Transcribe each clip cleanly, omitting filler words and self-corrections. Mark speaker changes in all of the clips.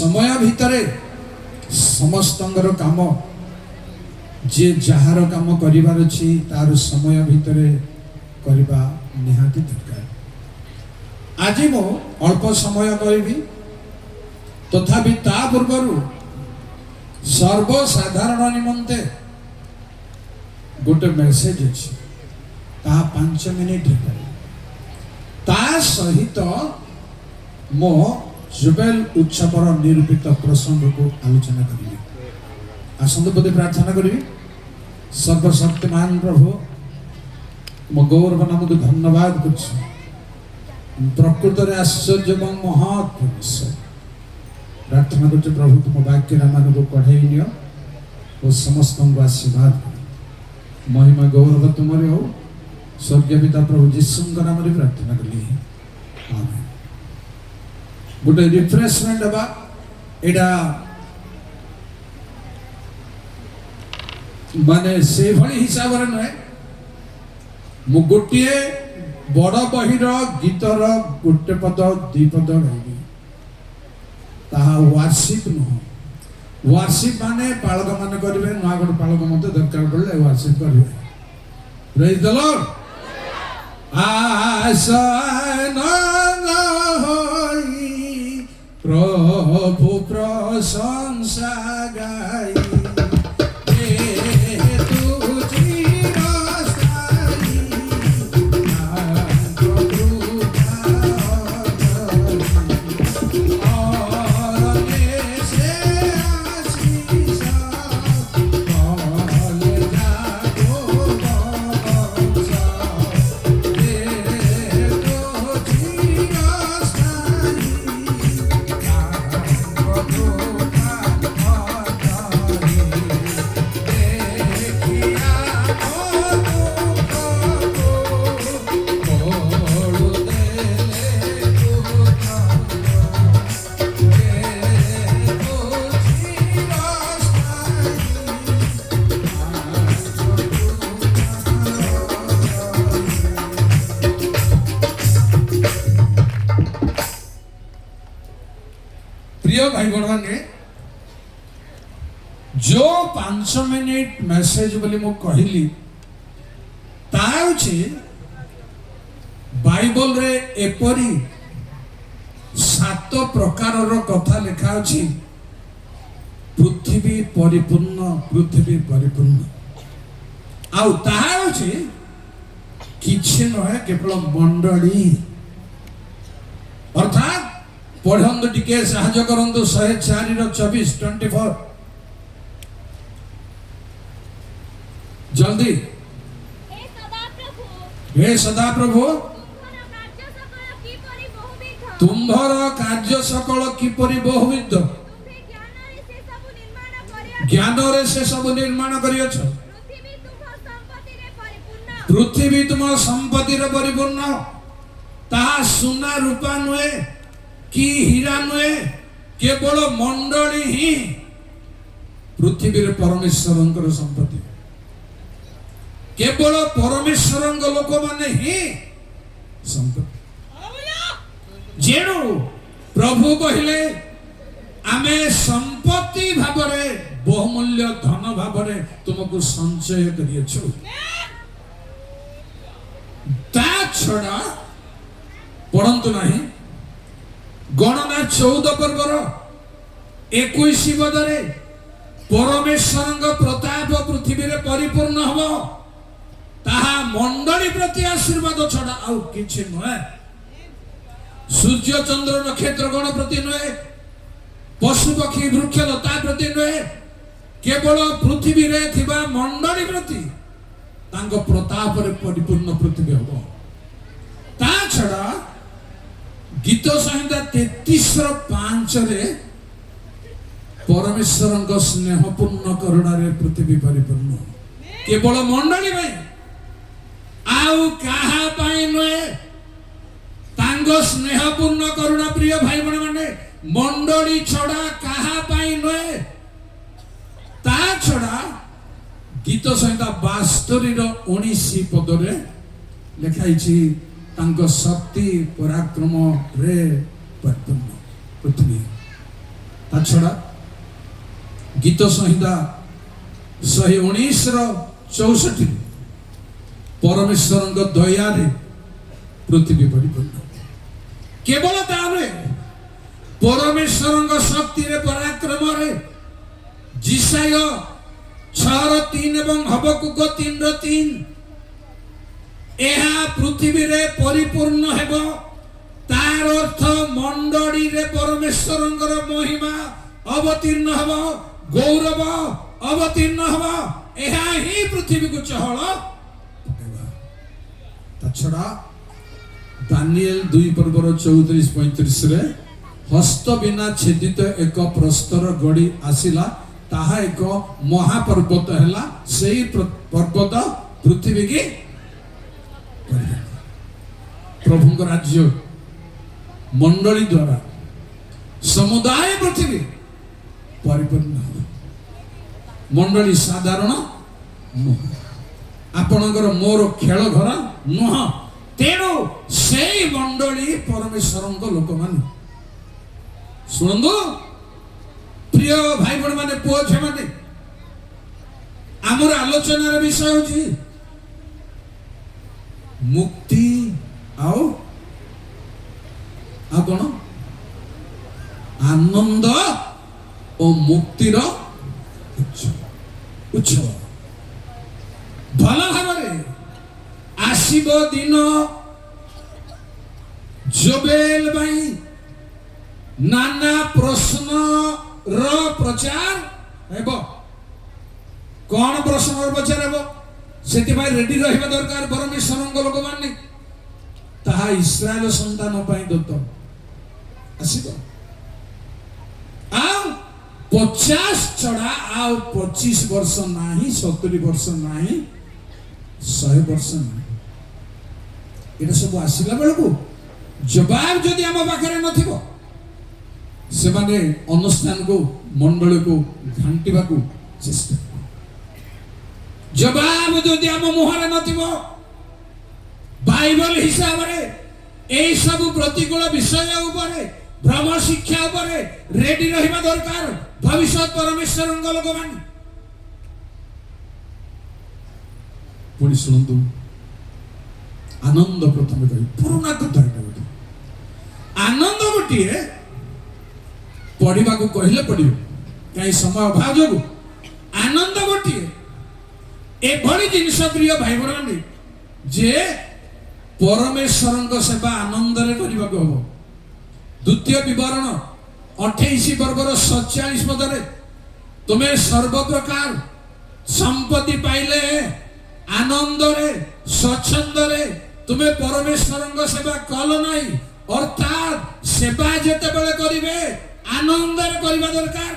Speaker 1: समय भितर समस्तंगर काम जे जहार काम करिवार अछि तार समय भितर करबा निहाती दरकार। आज मो अल्प समय करी तथापि ता पूर्व सर्वसाधारण निमंते गोटे मेसेज अच्छी 5 मिनिट ता सहित मो जुबेल उत्सवर निरूपित प्रसंग को आलोचना करी। आसंत पदे प्रार्थना करी। सर्वशक्तिमान प्रभु मो गौरव नाम धन्यवाद कर प्रकृत आश्चर्य और महत् प्रार्थना कर प्रभु तुम वाक्य मान को कढ़ाई नियो और समस्त को आशीर्वाद कर महिमा गौरव तुमरे हो स्वर्गीय पिता प्रभु जीशु नाम प्रार्थना कली। आमेन। गोटे रिफ्रेशमेंट हवा एटा माने से भली हिसाब रे नय मु गोटे बड़ बहिर गीतर गोटे पद दुई पद गाइबी ताहा वार्षिक नुह। वार्षिक माने पालक माने करिवे नुआ गोटे पालक मते दरकार पड़ले वार्षिक करिवे। Praise the Lord. आसन होई प्रभु प्रशंसा गाई भाई बहन ने जो 5 मिनिट मेसेज बोली मु कहली ताउछि बाइबल रे एपरी 7 प्रकार रो कथा लिखा अछि। पृथ्वी परिपूर्ण आउ ताहा अछि किछि नहे केवल मंडली अर्थात पढ़ंदु टिके साहाय्य करंदु 104:24 जल्दी। हे सदा प्रभु तुम्भर कार्य सकल किपरि बहुविध ज्ञान रे से सब निर्माण करियछ। पृथ्वी तुम संपत्ति रे परिपूर्ण ता सोना रूपा नुए कि हीरा नुए केवल मंडली ही पृथ्वी रे परमेश्वर संपत्ति। केवल परमेश्वर लोक माने ही संपत्ति। जेणु प्रभु कहले आमे संपत्ति भावरे बहुमूल्य धन भावरे तुमको संचय करियछु। ता छड़ा पढ़ंतु नहीं गणना 14 पर्वर 21 पदरे परमेश्वर प्रताप पृथ्वी रे परिपूर्ण हो ताहा मंडली प्रति आशीर्वाद छड़ा आउ किछि नय। सूर्य चंद्र नक्षत्र गण प्रति नय पशु पक्षी वृक्ष लता प्रति नय केवल पृथ्वी रे थिबा मंडली प्रति तांको प्रताप रे परिपूर्ण पृथ्वी हो। ता छड़ा गीत संहिता 33:5 रे परमेश्वर स्नेहपूर्ण करुणा रे पृथ्वी परिपूर्ण केवल मंडली में आउ कहा पाई नए तांगो स्नेहपूर्ण करुणा प्रिय भाई बहन माने मंडली छड़ा कहा पाई नए ता छड़ा गीत संहिता 72:19 पदरे लिखाई शक्ति पराक्रम रे परिपूर्ण पृथ्वी ତା ଛଡ଼ା ଗୀତ ସଂହିତା 119:64 ପରମେଶ୍ୱରଙ୍କ ଦୟାରେ ପୃଥିବୀ ପରିପୂର୍ଣ୍ଣ। କେବଳ ତାରେ ପରମେଶ୍ୱରଙ୍କ ଶକ୍ତିରେ ପରାକ୍ରମରେ ଜିସାୟ 6:3 ଏବଂ ହବକୁକ 3:3 ଏହା ପୃଥିବୀରେ ପରିପୂର୍ଣ୍ଣ ହେବ। ତାର ଅର୍ଥ ମଣ୍ଡଳୀରେ ପରମେଶ୍ୱରଙ୍କର ମହିମା ଅବତୀର୍ଣ୍ଣ ହେବ, ଗୌରବ ଅବତୀର୍ଣ୍ଣ ହେବ। ଏହା ହିଁ ପୃଥିବୀକୁ ଚହଳ ପକାଇବା। ତା ଛଡ଼ା ଦାନିଏଲ 2:34-35 ହସ୍ତ ବିନା ଛେଦିତ ଏକ ପ୍ରସ୍ତର ଗଡ଼ି ଆସିଲା, ତାହା ଏକ ମହାପର୍ବତ ହେଲା। ସେହି ପର୍ବତ ପୃଥିବୀ କି ପ୍ରଭୁଙ୍କ ରାଜ୍ୟ ମଣ୍ଡଳୀ ଦ୍ୱାରା ସମୁଦାୟ ପୃଥିବୀ ପରିପୂର୍ଣ୍ଣ ହେବ। ମଣ୍ଡଳୀ ସାଧାରଣ ନୁହଁ, ଆପଣଙ୍କର ମୋର ଖେଳ ଘର ନୁହଁ। ତେଣୁ ସେଇ ମଣ୍ଡଳୀ ପରମେଶ୍ୱରଙ୍କ ଲୋକମାନେ। ଶୁଣନ୍ତୁ ପ୍ରିୟ ଭାଇ ଭଉଣୀ ମାନେ, ପୁଅ ଝିଅ ମାନେ, ଆମର ଆଲୋଚନାର ବିଷୟ ହେଉଛି ମୁକ୍ତି ଆଉ କଣ? ଆନନ୍ଦ ଓ ମୁକ୍ତିର ଉତ୍ସବ। ଭଲ ଭାବରେ ଆସିବ ଦିନ, ଜୋବେଲ ପାଇଁ ନାନା ପ୍ରଶ୍ନର ପ୍ରଚାର ହେବ। କଣ ପ୍ରଶ୍ନର ପ୍ରଚାର ହେବ? ସେଥିପାଇଁ ରେଡି ରହିବା ଦରକାର ପରମେଶ୍ୱରଙ୍କ ଲୋକମାନେ। ତାହା ଇସ୍ରାଏଲ ସନ୍ତାନ ପାଇଁ ଦତ୍ତ ଆସିବ। ଆଉ 50 ଛଡ଼ା ଆଉ 25 ବର୍ଷ ନାହିଁ, 70 ବର୍ଷ ନାହିଁ, 100 ବର୍ଷ ନାହିଁ। ଏଟା ସବୁ ଆସିଲା ବେଳକୁ ଜବାବ ଯଦି ଆମ ପାଖରେ ନଥିବ, ସେମାନେ ଅନୁଷ୍ଠାନକୁ ମଣ୍ଡଳୀକୁ ଘାଣ୍ଟିବାକୁ ଚେଷ୍ଟା କରିବେ। ଜବାବ ଯଦି ଆମ ମୁହଁରେ ନଥିବ, ବାଇବଲ ହିସାବରେ ଏହି ସବୁ ପ୍ରତିକୂଳ ବିଷୟ ଉପରେ, ଭ୍ରମ ଶିକ୍ଷା ଉପରେ ରେଡି ରହିବା ଦରକାର ଭବିଷ୍ୟତ ପରମେଶ୍ୱରଙ୍କ ଲୋକମାନେ। ପୁଣି ଶୁଣନ୍ତୁ, ଆନନ୍ଦ ପ୍ରଥମେ କହି ପୁରୁଣା କଥା ଏଟା ଗୋଟେ। ଆନନ୍ଦ ଗୋଟିଏ ପଢିବାକୁ କହିଲେ ପଢିବ, କାହିଁ ସମୟ ଅଭାବ ଯୋଗୁଁ। ଆନନ୍ଦ ଗୋଟିଏ ଏଭଳି ଜିନିଷ ପ୍ରିୟ ଭାଇ ଭଉଣୀ ଯେ ପରମେଶ୍ୱରଙ୍କ ସେବା ଆନନ୍ଦରେ କରିବାକୁ ହବ। ଦ୍ୱିତୀୟ ବିବରଣ 28 ପର୍ବର 47 ପଦରେ ତୁମେ ସର୍ବପ୍ରକାର ସମ୍ପତ୍ତି ପାଇଲେ ଆନନ୍ଦରେ ସ୍ୱଚ୍ଛନ୍ଦରେ ତୁମେ ପରମେଶ୍ୱରଙ୍କ ସେବା କଲ ନାହିଁ। ଅର୍ଥାତ୍ ସେବା ଯେତେବେଳେ କରିବେ ଆନନ୍ଦରେ କରିବା ଦରକାର।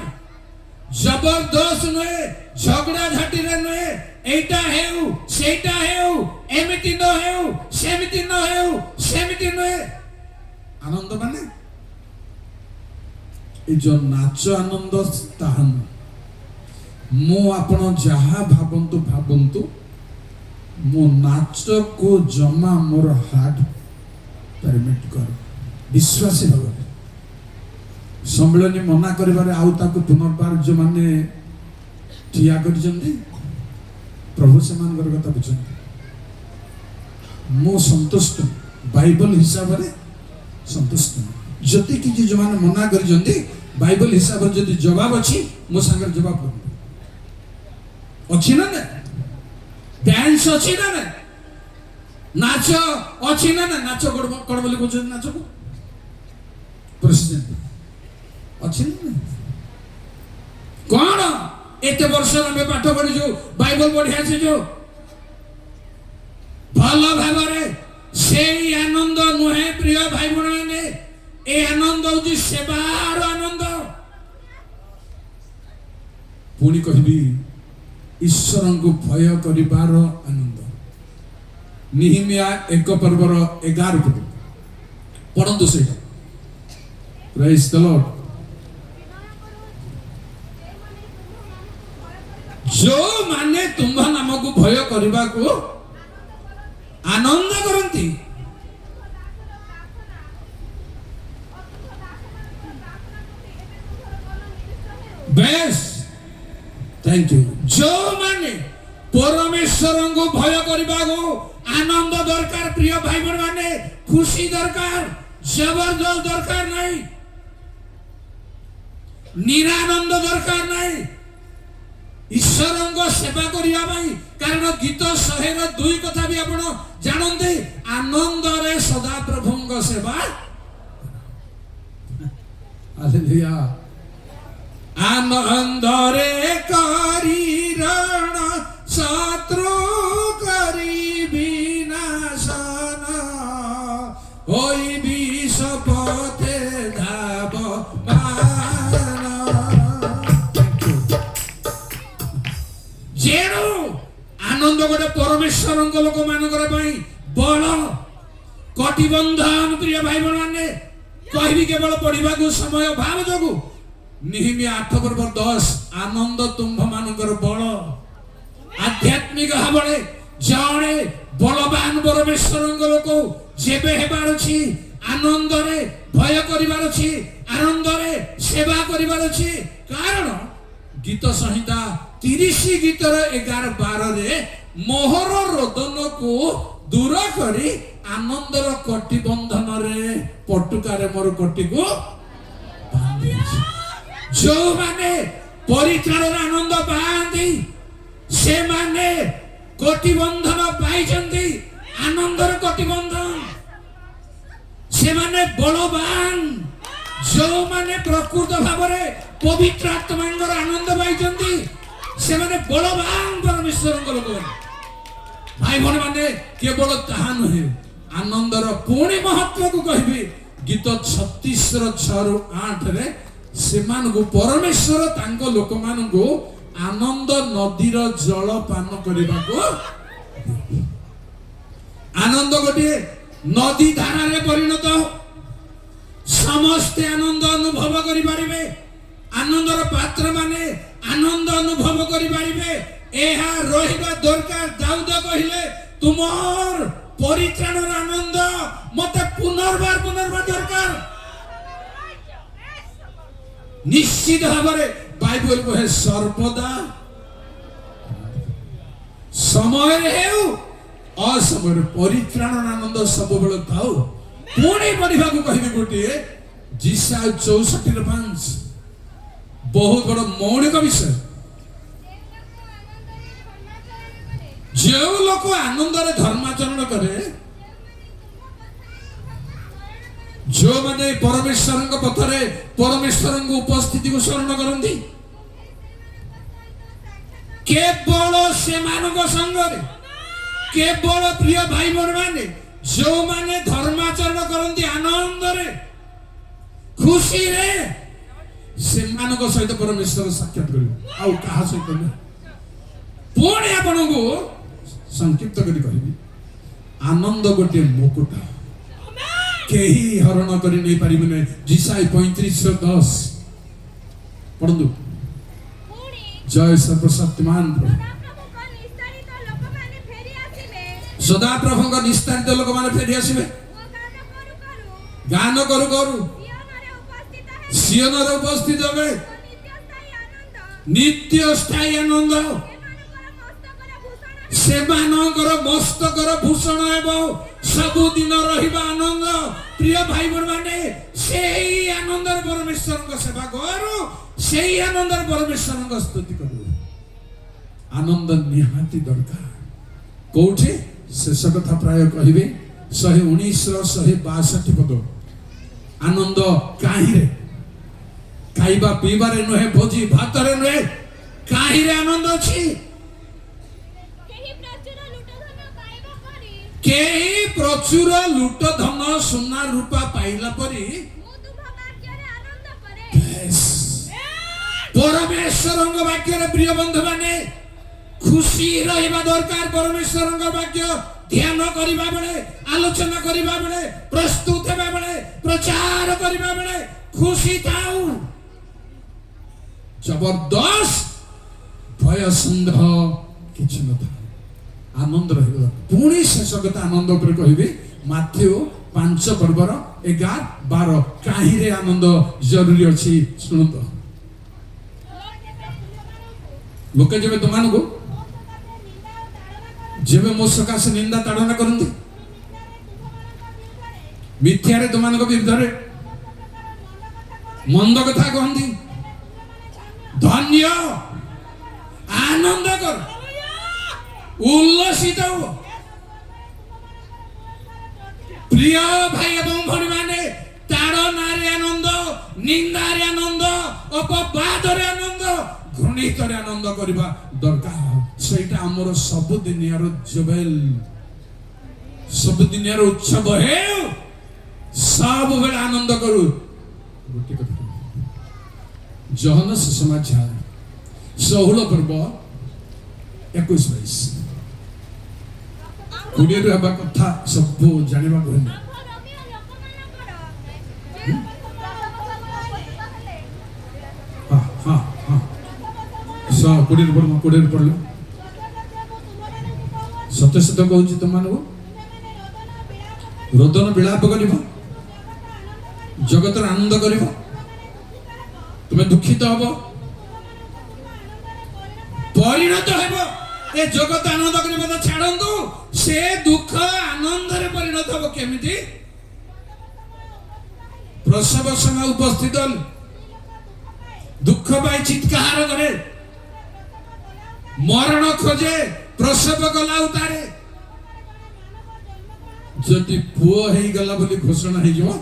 Speaker 1: ଜବରଦସ୍ତ ନୁହେଁ, ଝଗଡ଼ା ଝାଟିରେ ନୁହେଁ, এইটা ହେଉ ସେଇଟା ହେଉ, ଏମିତି ନ ହେଉ, ସେମିତି ନ ହେଉ, ସେମିତି ନୁହେଁ। ଆନନ୍ଦ ମାନେ ଏ ଯୋଉ ନାଚ ଆନନ୍ଦ ତାହା ନୁହେଁ। ମୁଁ ଆପଣ ଯାହା ଭାବନ୍ତୁ, ମୁଁ ନାଚକୁ ଜମା ମୋର ହାର୍ଟ ପରମିଟ କର। ବିଶ୍ୱାସୀ ଭାବରେ ସମ୍ମିଳନୀ ମନା କରିବାରେ ଆଉ ତାକୁ ପୁନର୍ବାର ଯେଉଁମାନେ ଠିଆ କରିଛନ୍ତି, ପ୍ରଭୁ ସେମାନଙ୍କର କଥା ବୁଝନ୍ତି। ମୁଁ ସନ୍ତୁଷ୍ଟ, ବାଇବଲ ହିସାବରେ ସନ୍ତୁଷ୍ଟ। ଯଦି କିଛି ଯେଉଁମାନେ ମନା କରିଛନ୍ତି, ବାଇବଲ ହିସାବରେ ଯଦି ଜବାବ ଅଛି, ମୋ ସାଙ୍ଗରେ ଜବାବ କରନ୍ତୁ। ଅଛି ନା ନା? ଡ୍ୟାନ୍ସ ଅଛି ନା ନା? ନାଚ ଅଛି ନା ନା? ନାଚ କଣ ବୋଲି କହୁଛନ୍ତି? ନାଚକୁ ପ୍ରେସିଡେଣ୍ଟ ଅଛି ନା? କଣ ଏତେ ବର୍ଷ ଆମେ ପାଠ ପଢିଛୁ, ବାଇବଲ ପଢି ଆସିଛୁ, ଭଲ ଭାବରେ ସେଇ ଆନନ୍ଦ ନୁହେଁ ପ୍ରିୟ ଭାଇ ଭଉଣୀମାନେ। এই ଆନନ୍ଦ ହେଉଛି ସେବାର ଆନନ୍ଦ। ପୁଣି କହିବି, ଈଶ୍ୱରଙ୍କୁ ଭୟ କରିବାର ଆନନ୍ଦ। ନିହିମିଆ 1 ପର୍ବର 11 ପଦ ପଢନ୍ତୁ ସେଇଟା। ପ୍ରେଜ୍ ଦ ଲର୍ଡ। ଯୋଉମାନେ ତୁମ୍ଭ ନାମକୁ ଭୟ କରିବାକୁ ଆନନ୍ଦ କରନ୍ତି, बेस थैंक यू जो माने परमेश्वर को भय करबा को आनंद दरकार प्रिय भाई बहन माने खुशी दरकार जबरदस्त दरकार नहीं निरानंद दरकार नहीं ईश्वर को सेवा करिया भाई कारण गीत 102 कथा भी आपण जानते आनंद रे सदा प्रभु को सेवा हालेलुया आनंद रे करी रण शत्रु करी विनाशन होई विष पथे धाव जेणु आनंद गोटे परमेश्वर लोक मानकर बल कटिबंधन प्रिय भाई बहन कहबी केवल पढ़ा को समय भाव जो निहिमी 8:10 आनंद तुम्भ मानकर बल आध्यात्मिक भाव जड़े बलवान परमेश्वर लोक जेबे हेबार अछि आनंद रे भय करिवार अछि आनंद रे सेवा करिवार अछि कारण गीत संहिता 30 गीतर 11-12 रे मोहर रोदन को दूर करी आनंदर कटिबंधन रे पटुकारे मोर कटी को जो माने परित्राण आनंद पाती से माने कटिबंधन पाई आनंदर कटिबंधन से माने बलवान जो माने प्रकृत भाव में पवित्र आत्मा आनंद पाई से माने बलवान परमेश्वर लोक भाई भण माने केवल ताहा नुहे आनंदर पुणी महत्व को कहबी गीत 36:6-8 रे सेमान को परमेश्वर तांको लोक मान को आनंद नदीर जल पान करबा को आनंद गोटे नदी धारा रे परिणत समस्त आनंद अनुभव करि पारिबे आनंदर पात्र माने आनंद अनुभव करि पारिबे एहा रहिबा दरकार दाऊद कहिले तुमर परित्राणर आनंद मते पुनर्बार दरकार निश्चित भाବରେ बाइबल कहे सर्वदा समय हेउ असमय परित्राण आनंद सब बेले थाउ पुणी पढ़ा को कहबे गोटे जिसा 64:5 बहुत बड़ मौलिक विषय जो लोक आनंद रे धर्माचरण करे जो माने परमेश्वर पथरे परमेश्वर उपस्थिति को स्मरण करती केवल से मानक संगरे केवल प्रिय भाई बहन माने जो माने धर्माचरण करती आनंद रे खुशी रे से मानक सहित परमेश्वर साक्षात करिवे आउ कहा सहित नहीं पुणी आपन को संक्षिप्त करी कहबी आनंद गोटे मुकुट केही हरण करी नहीं पारिबे नै जिसाई 35:10 पढ़ंदु जय सर्वशक्तिमान सदा प्रभु का निस्तारित लोक माने फेरी आसीबे गान करू करू सियन रे उपस्थित होबे नित्य स्थायी आनंद सेमानकर मस्तकर भूषण एवं सबुदिन रहिबा आनंद प्रिय भाई बहन माने सेही आनंद परमेश्वर को सेवा करू सेही आनंद परमेश्वर को स्तुति करू आनंद निहाती दरकार कोठे शेष कथा प्राय कहबे 119-162 पद आनंद काहिरे खाइबा पीबारे नहे भोजी भातरे नहे काहिरे आनंद अछि केही प्रचुर लुट धन सोना रूपा पाइला परी परमेश्वर वाक्य प्रिय बंधु माने खुशी रहिबा दरकार परमेश्वर वाक्य ध्यान करिबा बेले आलोचना करिबा बेले प्रस्तुत हेबा बेले प्रचार करिबा बेले खुशी थाउ जबरदस्त भय संदेह किछ न था आनंद रहिबा पुणी शेष कथा आनंद पर कहबी माथ्यू 5:11-12 काहिरे आनंद जरूरी अछि सुनतो लोके जेबे तुमको जेबे मो सकाशे निंदा ताड़ना करती मिथ्यारे तुमको विरुद्ध मंद कथा कहती धन्य आनंद कर उल्लसित हो प्रिय भाई एवं भणी माने ताड़नारे आनंद निंदारे आनंद अपवादरे आनंद घृणितरे आनंद करबा दरकार सेटा हमर सब दुनियार जुबेल सब दुनियार उत्सव है सब बेला आनंद करू गोटे कथा जहन सुसमाचार 16 पर्व 21-22 कोडिये हवा कथा सब जानिबा कहले हाँ हाँ हाँ कोडिये पढ़ सत्य सत्य कहूँ तुम मानू रोदन विलाप कर जगत आनंद कर तुम्हें दुखित हम परिणत हे ए जगत आनंद कर छाड़ू से दुख आनंद परिणत हम केमिति प्रसव समय उपस्थित दुख पाई चित्कार करे मरण खोजे प्रसव गला उतारे जदि पुओ हे गला बोली घोषणा हे जो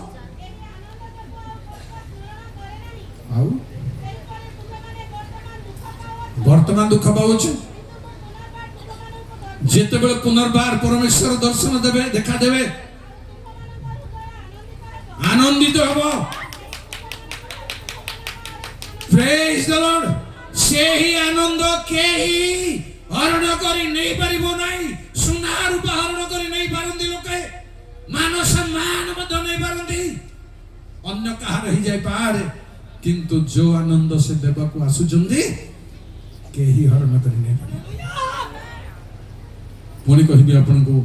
Speaker 1: आउ वर्तमान दुख पाउछ जेते बेले पुनर्बार परमेश्वर दर्शन देबे देखा देबे आनंदित हबो प्रेज द लॉर्ड से ही आनंद के ही हरण करी नहीं पारिबो नाही सुना रूप हरण करी नहीं पारंती लोके मान सम्मान मत नहीं पारंती अन्य कहा रही जाय पारे किंतु जो आनंद से देवा को आसुचंदी के ही हरण करी नहीं पारे पुणी कहबी आपन को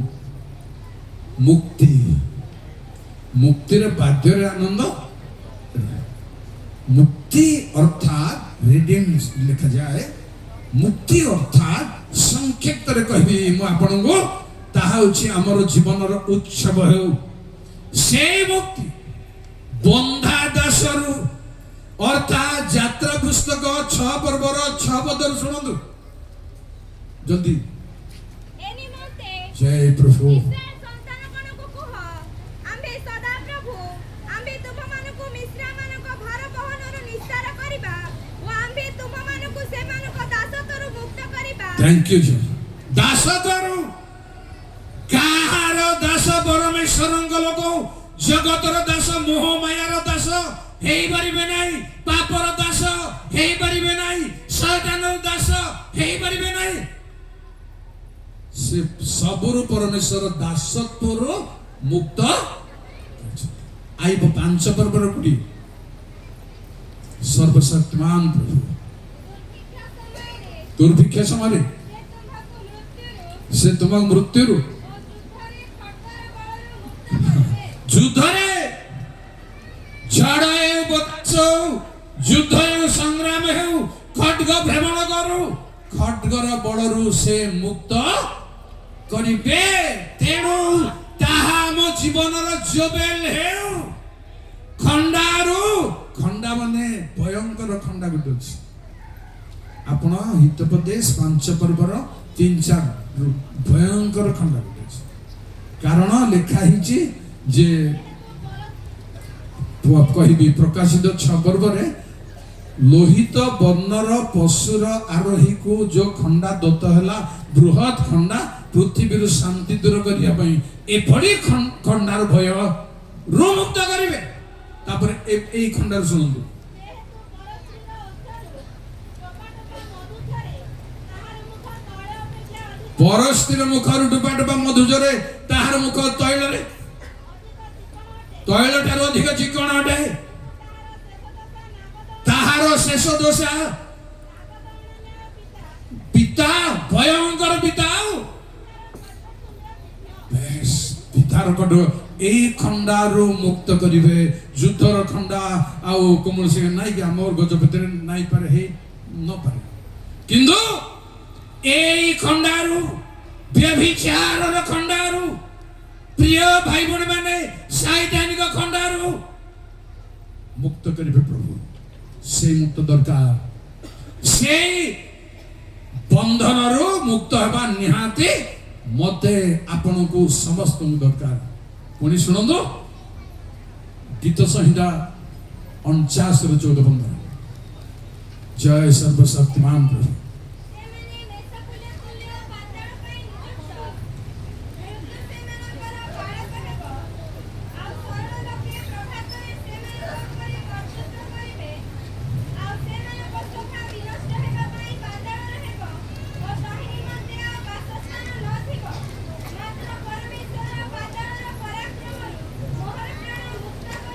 Speaker 1: मुक्ति मुक्ति रे बाध्य रे आनंद मुक्ति अर्थात रिडीम लिखा जाए मुक्ति अर्थात संक्षेप रे कहबी मु आपन को ताहा होछि हमर जीवन रो उत्सव हो से मुक्ति बंधा दासरु अर्थात यात्रा पुस्तक 6 पर्वर 6 पदर सुनंदु जल्दी जय प्रभु थैंक यू दासतरु काहार दास परमेश्वरंग लोक जगतर दास मोह मायार दास हेई परिबे नाही पापर दास हेई परिबे नाही शैतानर दास हेई परिबे नाही से सबरु परमेश्वर दासत्वर मुक्त आइब 5 पर्वर कुटी सर्वशक्तिमान प्रभु दुर्भिक्ष समय से तुम मृत्यु युद्ध युद्ध संग्राम हो खड्ग भ्रमण करू खड्गर बलरू से मुक्त करिबे तेणु ताहा हम जीवनर जोबेल हेउ खंडारू खंडा माने भयंकर खंडा गुटे अछि आपण हितोपदेश 5 पर्वर 3-4 भयंकर खंडा गुटे अछि कारण लिखा हिची जे कहिबी प्रकाशित 6 पर्वरे लोहित वर्णर पशुर आरोही को जो खंडा दत्त हैला बृहत खंडा पृथ्वी शांति दूर करिया पई एभली खंडार भय रो मुक्त करिवे तापर ए खंडार सुनंदु परस्तिर मुखर डुबा डुबा मधुजरे ताहार मुख तैल रे तैल ठार अधिक चिकण अटे ताहार शेष दोषा पिता भयंकर पिता बेस पितार कड ए खंडारू मुक्त करिवे युद्धर खंडा आउ कोमल से नाइ कि हमर गज भितर नाइ पारे हे न पारे କିନ୍ତୁ এই ଖଣ୍ଡାରୁ ବ୍ୟଭିଚାରର ଖଣ୍ଡାରୁ ପ୍ରିୟ ଭାଇ ଭଉଣୀ ମାନେ ସାଇତାନିକ ଖଣ୍ଡାରୁ ମୁକ୍ତ କରିବେ ପ୍ରଭୁ। সেই মুক্ত দরকার, সেই বন্ধনରୁ মুক্ତ ହେବା ନିହାତି ମତେ ଆପଣଙ୍କୁ ସମସ୍ତଙ୍କୁ ଦରକାର। ପୁଣି ଶୁଣନ୍ତୁ ଗୀତ ସଂହିତା 49:14। ଜୟ ସର୍ବଶକ୍ତିମାନ ପ୍ରଭୁ।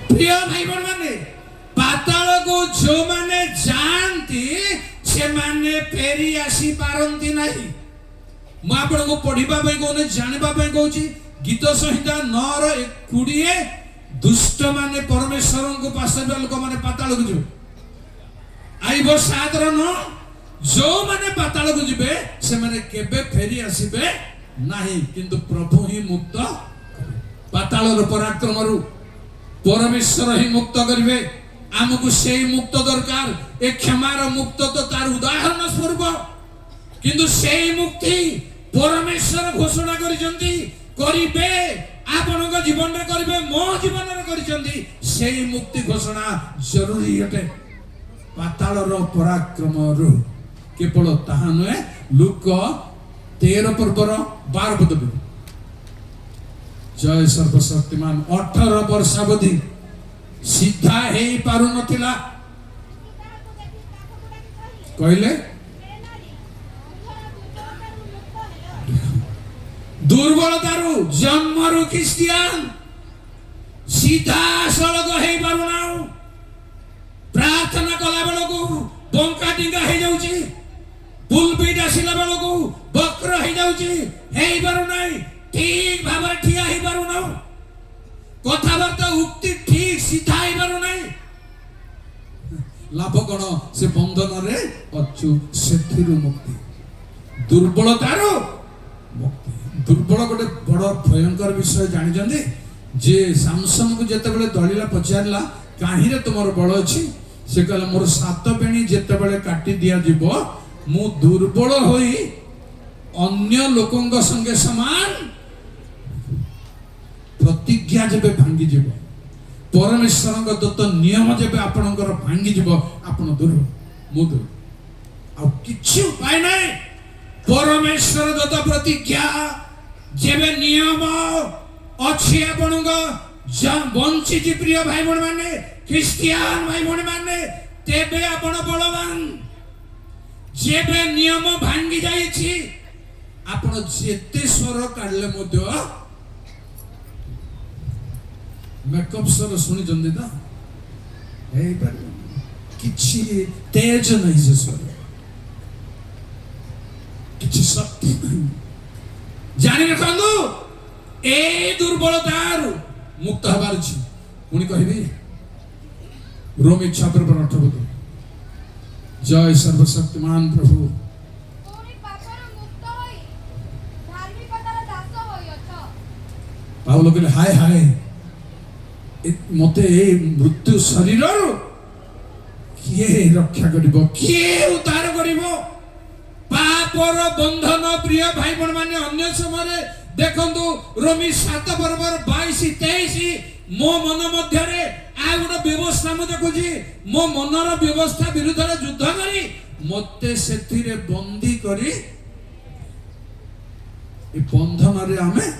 Speaker 1: प्रिय भाई माने पाताल को जो माने जानती से माने फेरी आसी पारंती नहीं। मु आपण को पढ़िबा पई कोने जानिबा पई कहूची गीत संहिता 9:20 दुष्ट माने परमेश्वर को पास लोक माने पाताल को जो आइबो 7:9 जो माने पाताल को जिबे से माने केबे फेरी आसीबे नहीं, किंतु प्रभु ही मुक्त पाताल रो पराक्रम रु परमेश्वर ही मुक्त करिवे। आमको से मुक्त दरकार। ए क्षमार मुक्त तो तार उदाहरण स्वरूप, किंतु से मुक्ति परमेश्वर घोषणा करिसंती करिवे आपनक जीवन रे करिवे, मो जीवन रे करिसंती। से मुक्ति घोषणा जरूरी हटे। पाताल रो पराक्रम रु केवल ताहा नहे, लूक 13:12 जय सर्वशक्तिमान 18 वर्षावधि सीधा हे पारु नथिला कहले दुर्बलतारू जन्मरू क्रिश्चियन सीधा सड़क हे पारु नाउ। प्रार्थना कला बेलको बंका डिंगा हे जाउची, पुलपिट आसिला बेलको वक्र हे जाउची, हे पारु नाही। ठीक भाव ठिया ही पारु ना, कथाबार्ता उक्ति ठीक सीधा ही पारु ना। लाभ कौन से बंधन रे अच्छु सेथिरु मुक्ति, दुर्बलतार मुक्ति। दुर्बल गोटे बड़ भयंकर विषय जानी जंदे जे सामसन को जते बेले दलिला पचारला काहे रे तुमर बळ अछि, से कहला मोर 7 बेणी जते बेले काटी दिया जीवो मु दुर्बल होई अन्य लोकंग संगे समान प्रतिज्ञा जब भांगी जीव, परमेश्वर दत्त नियम जब आपणकर भांगी जीव, आपण दूर मु दूर आ किछि उपाय नै। परमेश्वर दत्त प्रतिज्ञा जब नियम अछि आपणक बंची जी प्रिय भाई भण माने क्रिश्चियन भाई भण माने तेबे आपण बलवान। जेबे नियम भांगी जाई छी आपण जेते स्वर काढले मध्य मेकअप सर सुनी जंदी ता हे पर किछि तेज नहीं से स्वर, किछि शक्ति नहीं। जानि रखंदु ए दुर्बलतार मुक्त हबार छी। पुनी कहबी रोमी 6:8 जय सर्वशक्तिमान प्रभु। पावलो कहले हाय हाय मते मृत्यु शरीर किए रक्षा करिबो, किए उद्धार करिबो पापर बंधन। प्रिय भाई बहन माने अन्य समय देखंतु रोमी 7:22-23 मो मन मध्य रे आ गुड व्यवस्था म देखुजी, मो मनर व्यवस्था विरुद्ध रे युद्ध करी मते सेथिरे बंदी करी ए बंधन रे हमें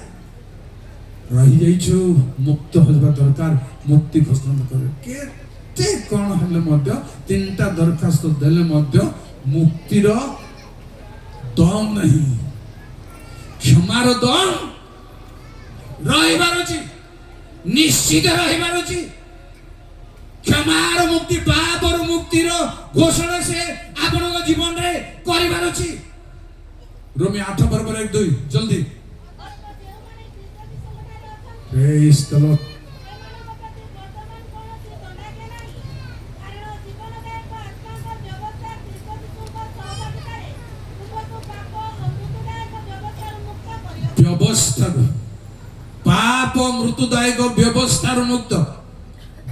Speaker 1: रही जाइछु। मुक्त होबा दरकार, मुक्ति घोषणा करे केते कोन हले मध्य 3टा दरखास्त देले मध्य मुक्तिर दम नहीं, क्षमार दम रहिबार अछि, निश्चित रहिबार अछि। क्षमार मुक्ति पापर मुक्तिर घोषणा से आपन जीवन रे करिबार अछि। रोमी 8:1-2 जल्दी Praise the Lord. अवस्था पाप मृत्युदायक व्यवस्था मुक्त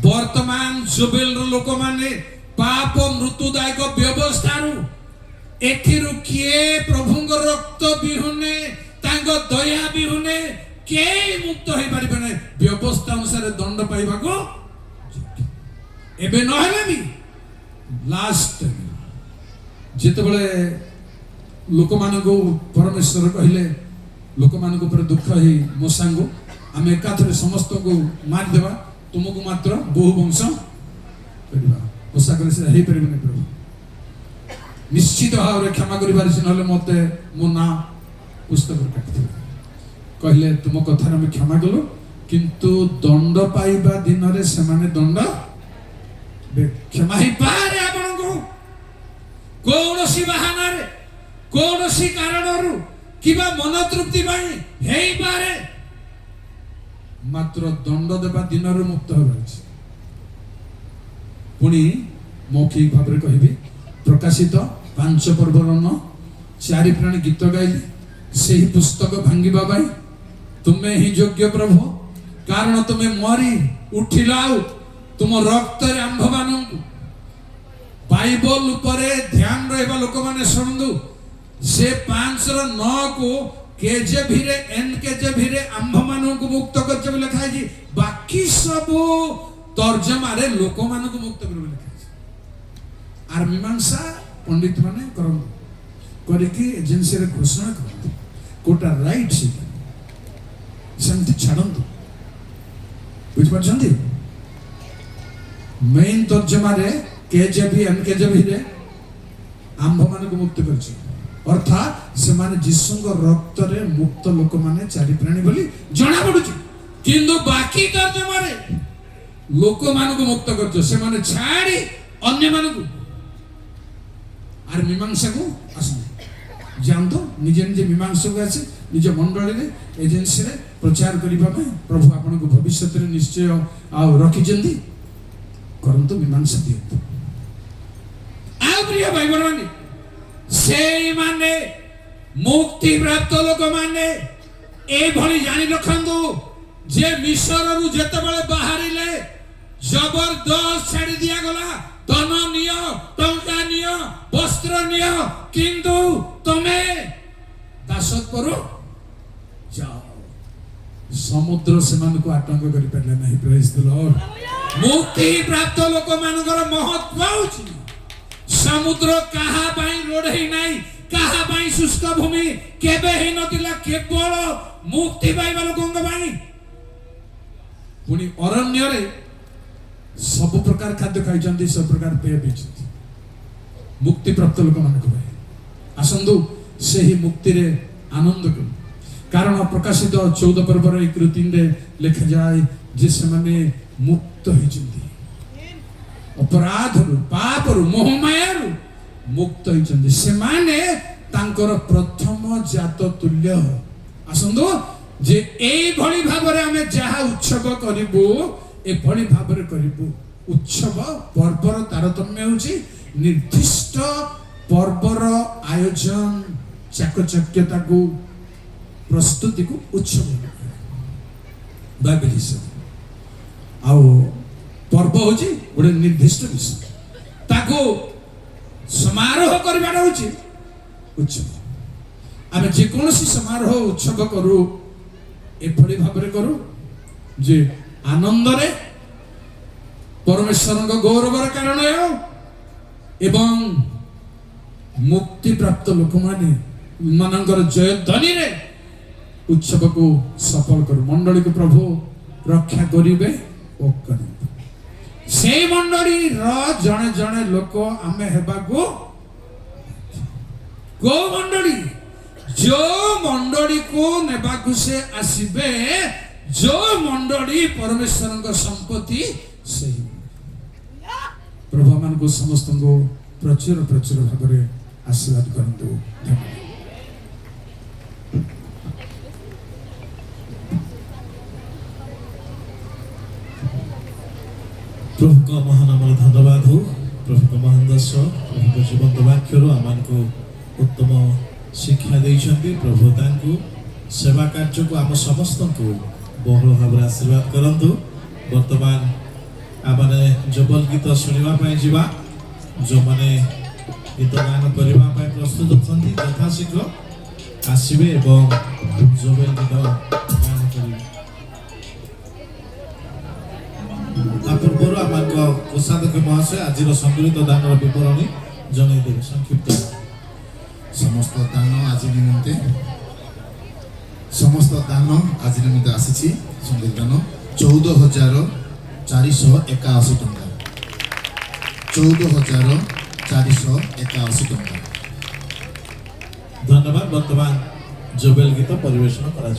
Speaker 1: वर्तमान जुबेल लोक माने पाप मृत्युदायक व्यवस्था एथिरु किए प्रभुंग रक्त बिहुने तांग दया बिहुने के मुक्त होई परिबे नै व्यवस्था अनुसार दंड पाइबा को एबे नहले भी लास्ट जेते बळे लोक मानको परमेश्वर कहिले लोक मानको पर दुख हे मोसांगो आमे एकाथरे समस्त को मार देबा तुमको मात्र बहु वंश करिबा ओसा करे से हे परिबे नै प्रभु निश्चित भाव क्षमा करिबार से नले मते मो ना पुस्तक काटि कहले तुम कथार में क्षमा कलो किंतु दंड पाइबा दिन रे से माने दंड क्षमा ही पारे आपन को कोनोसी बहाना रे कोनोसी कारण रु किबा मन तृप्ति पाई हेई पारे मात्र दंड देबा दिन रे मुक्त होबाछि पुनी मौखिक भाव रे कहबी प्रकाशित 5 पर्वरन 4 प्राणी गीत गाइले सेही पुस्तक भांगिबा भाई तुम्हें ही योग्य प्रभु कारण तुम्हें मरी उठिलाउ तुम रक्त रे आंभ मानू बाइबल उपरे ध्यान रहबा लोक माने सुनदु से 5 रो 9 को केजेभी रे एनकेजेभी रे आंभ मानू को मुक्त करछ बोले लिखा है बाकी सब तर्जमा रे लोक मानू को मुक्त कर बोले लिखा है आर मीमांसा पंडित माने करन करके एजेंसी रे घोषणा करन कोटा राइट से सेमती छाड़ंतु बुझ पाछंती मेन तर्जमा रे केजेबी एनकेजेबी रे आंभ मान को मुक्त करछि अर्थात से माने जिसुंग रक्त रे मुक्त लोक माने चारि प्राणी बोली जणा पडुछि किंतु बाकी तर्जमा रे लोक मान को मुक्त करछ से माने छाड़ी अन्य मान को आर मीमांसा को आसु जानतो निजे निजे मीमांसा को आसे निज मंडली रे एजेंसी रे प्रचार करिबा में प्रभु आपन को भविष्य रे निश्चय आ रखि जंदी करंतु मीमांसा दियंतु आ प्रिय भाई बहन सेई माने मुक्ति प्राप्त लोक माने ए भली जानि रखंदु जे मिशर रु जते बेले बाहरिले जबरदस्त छाड़ी दिया गला धन नियो टंका नियो वस्त्र नियो किंतु तमे दासत करो जाओ समुद्र सेमान को आतंक करि परले नहीं प्रेज द लॉर्ड मुक्ति प्राप्त लोक मानकर महत्व होछि समुद्र कहा बाई रोडही नाही कहा बाई शुष्क भूमि केबे हे नतिला केवल मुक्ति पाइबा लोकंग बाई पुनी अरण्य रे सब प्रकार खाद्य खाई जंदी सब प्रकार पेय पीछे मुक्ति प्राप्त लोक मानक भाई आसंदु सेही मुक्ति रे आनंद कर कारण प्रकाशित 14 पर्वर 1-3 रे लिखा जाए जे से माने मुक्त होई जंदी अपराध रु पाप रु मोह माया रु मुक्त होई जंदी से माने तांकर प्रथम जात तुल्य आसंदु जे एई भली भाबरे हमें जहा उत्सव करिबो ए भली भाबरे करिबो उत्सव पर्वर तारतम्य होची निर्दिष्ट पर्वर आयोजन चाकचक्यता को प्रस्तुति को उत्सव बाइबल हिसाब आउ पर्व होची गोटे निर्दिष्ट विषय ताको समारोह करबार होची उत्सव आमे जे कोनोसी समारोह उत्सव करू ए भली भाबरे करू जे आनंद रे परमेश्वर को गौरवर कारण हो एवं मुक्ति प्राप्त लोक माने मानकर जय ध्वनि रे उत्सव को सफल कर मंडली को प्रभु रक्षा करिवे ओ करिवे से मंडली र जणे जणे लोक आमे हेबा को मंडली जो मंडली को नेबा को से आसीबे जो मंडली परमेश्वर को संपत्ति सही प्रभु मान को समस्त को प्रचुर प्रचुर भाव में आशीर्वाद करंतु धन्यवाद।
Speaker 2: प्रभु का महानाम धन्यवाद हो प्रभु का महान दर्श प्रभु का जीवंत वाक्य आम को उत्तम शिक्षा देइछन्ति प्रभु तांको सेवा कार्य को आम समस्त को बहुल भाव आशीर्वाद करंतु। वर्तमान आमने जोबल गीत शुणा जीवा जो माने गीत गान करने प्रस्तुत होती यथाशीघ्र आसवे एवं जोबल गीत गान करेंगे। पूर्व आम कोषाध्यक्ष महाशय आज संकलित दान विवरणी जनईदेवे संक्षिप्त।
Speaker 3: समस्त दान आज निमंते समस्त दान आज निमंते आसी संगीत दान 14,481 टंका 14,481 टंका।
Speaker 2: धन्यवाद। वर्तमान जोबेल गीत परिवेशन करा।